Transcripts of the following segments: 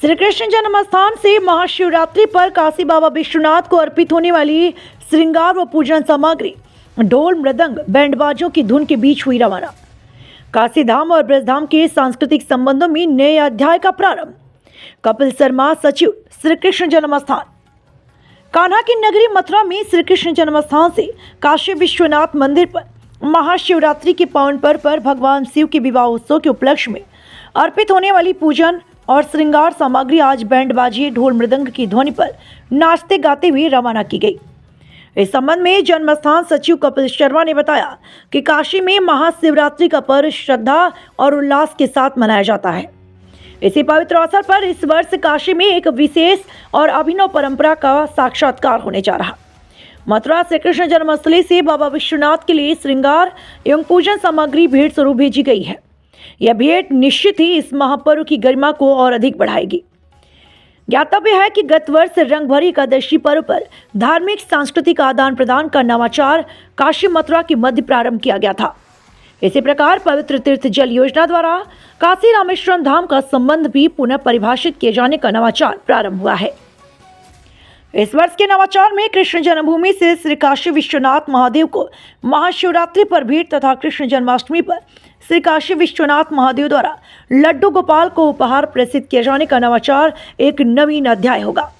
श्री कृष्ण जन्मस्थान से महाशिवरात्रि पर काशी बाबा विश्वनाथ को अर्पित होने वाली श्रृंगार व पूजन सामग्री ढोल मृदंग बैंड बाजों की धुन के बीच हुई रवाना। काशी धाम और ब्रजधाम के सांस्कृतिक संबंधों में नए अध्याय का प्रारंभ। कपिल शर्मा, सचिव, श्री कृष्ण जन्मस्थान। कान्हा की नगरी मथुरा में श्री कृष्ण जन्मस्थान से काशी विश्वनाथ मंदिर पर महाशिवरात्रि के पावन पर्व पर भगवान शिव के विवाह उत्सव के उपलक्ष्य में अर्पित होने वाली पूजन और श्रृंगार सामग्री आज बैंड बाजी, ढोल मृदंग की ध्वनि पर नाचते गाते हुए रवाना की गई। इस संबंध में जन्मस्थान सचिव कपिल शर्मा ने बताया कि काशी में महाशिवरात्रि का पर्व श्रद्धा और उल्लास के साथ मनाया जाता है। इसी पवित्र अवसर पर इस वर्ष काशी में एक विशेष और अभिनव परंपरा का साक्षात्कार होने जा रहा। मथुरा श्री कृष्ण जन्मस्थली से बाबा विश्वनाथ के लिए श्रृंगार एवं पूजन सामग्री भेंट स्वरूप भेजी गई है। यह भेंट निश्चित ही इस महापर्व की गरिमा को और अधिक बढ़ाएगी। ज्ञातव्य है कि गत वर्ष रंगभरी एकादशी पर्व पर धार्मिक सांस्कृतिक आदान प्रदान का नवाचार काशी मथुरा के मध्य प्रारंभ किया गया था। इसी प्रकार पवित्र तीर्थ जल योजना द्वारा काशी रामेश्वरम धाम का संबंध भी पुनः परिभाषित किए जाने का नवाचार प्रारंभ हुआ है। इस वर्ष के नवाचार में कृष्ण जन्मभूमि से श्री काशी विश्वनाथ महादेव को महाशिवरात्रि पर भेंट तथा कृष्ण जन्माष्टमी पर श्री काशी विश्वनाथ महादेव द्वारा लड्डू गोपाल को उपहार प्रेषित किए जाने का नवाचार एक नवीन अध्याय होगा।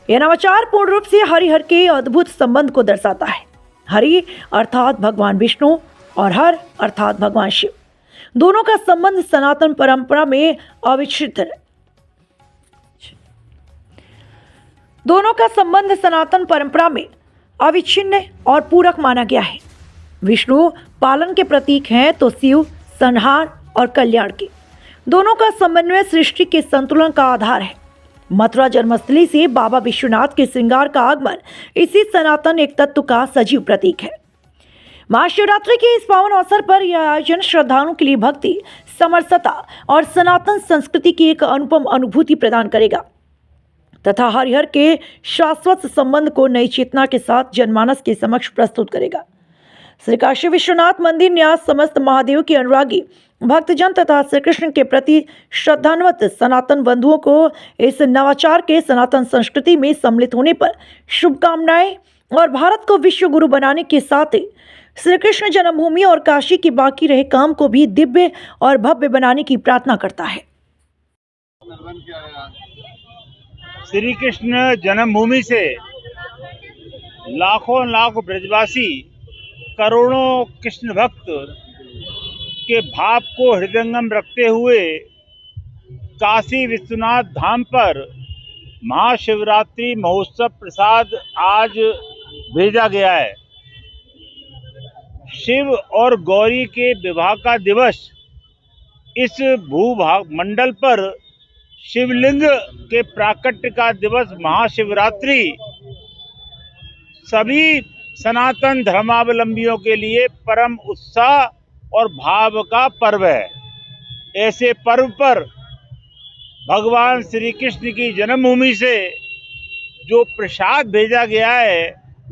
यह नवाचार पूर्ण रूप से हरिहर के अद्भुत संबंध को दर्शाता है। हरि अर्थात भगवान विष्णु और हर अर्थात भगवान शिव, दोनों का संबंध सनातन परंपरा में अविच्छिन्न है। दोनों का संबंध सनातन परंपरा में अविच्छिन्न और पूरक माना गया है। विष्णु पालन के प्रतीक हैं तो शिव संहार और कल्याण के। दोनों का समन्वय सृष्टि के संतुलन का आधार है। मथुरा जन्मस्थली से बाबा विश्वनाथ के श्रृंगार का आगमन इसी सनातन एक तत्व का सजीव प्रतीक है। महाशिवरात्रि के इस पावन अवसर पर यह आयोजन श्रद्धालुओं के लिए भक्ति, समरसता और सनातन संस्कृति की एक अनुपम अनुभूति प्रदान करेगा तथा हरिहर के शाश्वत संबंध को नई चेतना के साथ जनमानस के समक्ष प्रस्तुत करेगा। श्री काशी विश्वनाथ मंदिर न्यास समस्त महादेव के अनुरागी भक्तजन तथा श्री कृष्ण के प्रति श्रद्धान्वित सनातन बंधुओं को इस नवाचार के सनातन संस्कृति में सम्मिलित होने पर शुभकामनाएं और भारत को विश्व गुरु बनाने के साथ ही श्री कृष्ण जन्मभूमि और काशी की बाकी रहे काम को भी दिव्य और भव्य बनाने की प्रार्थना करता है। श्री कृष्ण जन्मभूमि से लाखों लाख ब्रजवासी, करोड़ों कृष्ण भक्त के भाव को हृदयंगम रखते हुए काशी विश्वनाथ धाम पर महाशिवरात्रि महोत्सव प्रसाद आज भेजा गया है। शिव और गौरी के विवाह का दिवस इस भूभाग मंडल पर शिवलिंग के प्राकट्य का दिवस महाशिवरात्रि सभी सनातन धर्मावलंबियों के लिए परम उत्साह और भाव का पर्व है। ऐसे पर्व पर भगवान श्री कृष्ण की जन्मभूमि से जो प्रसाद भेजा गया है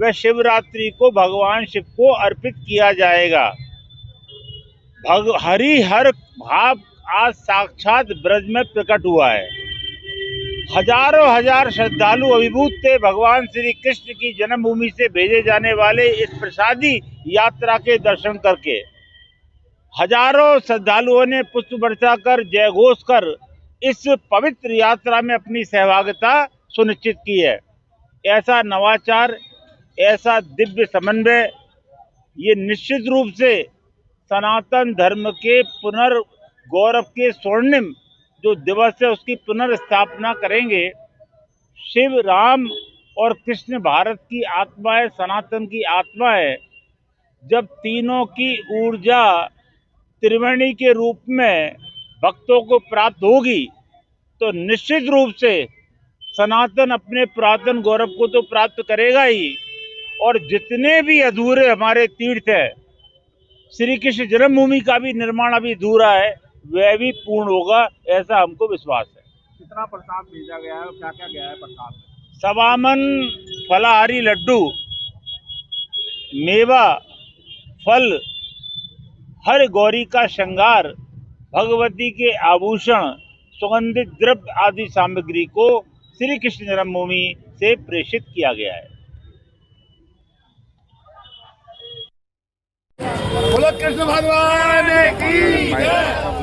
वह शिवरात्रि को भगवान शिव को अर्पित किया जाएगा। हरिहर भाव आज साक्षात ब्रज में प्रकट हुआ है। हजारों हजार श्रद्धालु अभिभूत थे भगवान श्री कृष्ण की जन्मभूमि से भेजे जाने वाले इस प्रसादी यात्रा के दर्शन करके। हजारों श्रद्धालुओं ने पुष्प वर्षा कर, जय घोष कर इस पवित्र यात्रा में अपनी सहभागिता सुनिश्चित की है। ऐसा नवाचार, ऐसा दिव्य समन्वय, ये निश्चित रूप से सनातन धर्म के पुनर्गौरव के स्वर्णिम जो दिवस है उसकी पुनर्स्थापना करेंगे। शिव, राम और कृष्ण भारत की आत्मा है, सनातन की आत्मा है। जब तीनों की ऊर्जा त्रिवेणी के रूप में भक्तों को प्राप्त होगी तो निश्चित रूप से सनातन अपने पुरातन गौरव को तो प्राप्त करेगा ही, और जितने भी अधूरे हमारे तीर्थ है, श्री कृष्ण जन्मभूमि का भी निर्माण अभी अधूरा है, वह भी पूर्ण होगा, ऐसा हमको विश्वास है। कितना प्रसाद भेजा गया है और क्या क्या गया है प्रसाद? सवामन फलाहारी लड्डू, मेवा, फल, हर गौरी का श्रृंगार, भगवती के आभूषण, सुगंधित द्रव्य आदि सामग्री को श्री कृष्ण जन्मभूमि से प्रेषित किया गया है। बोलो कृष्ण भगवान की जय।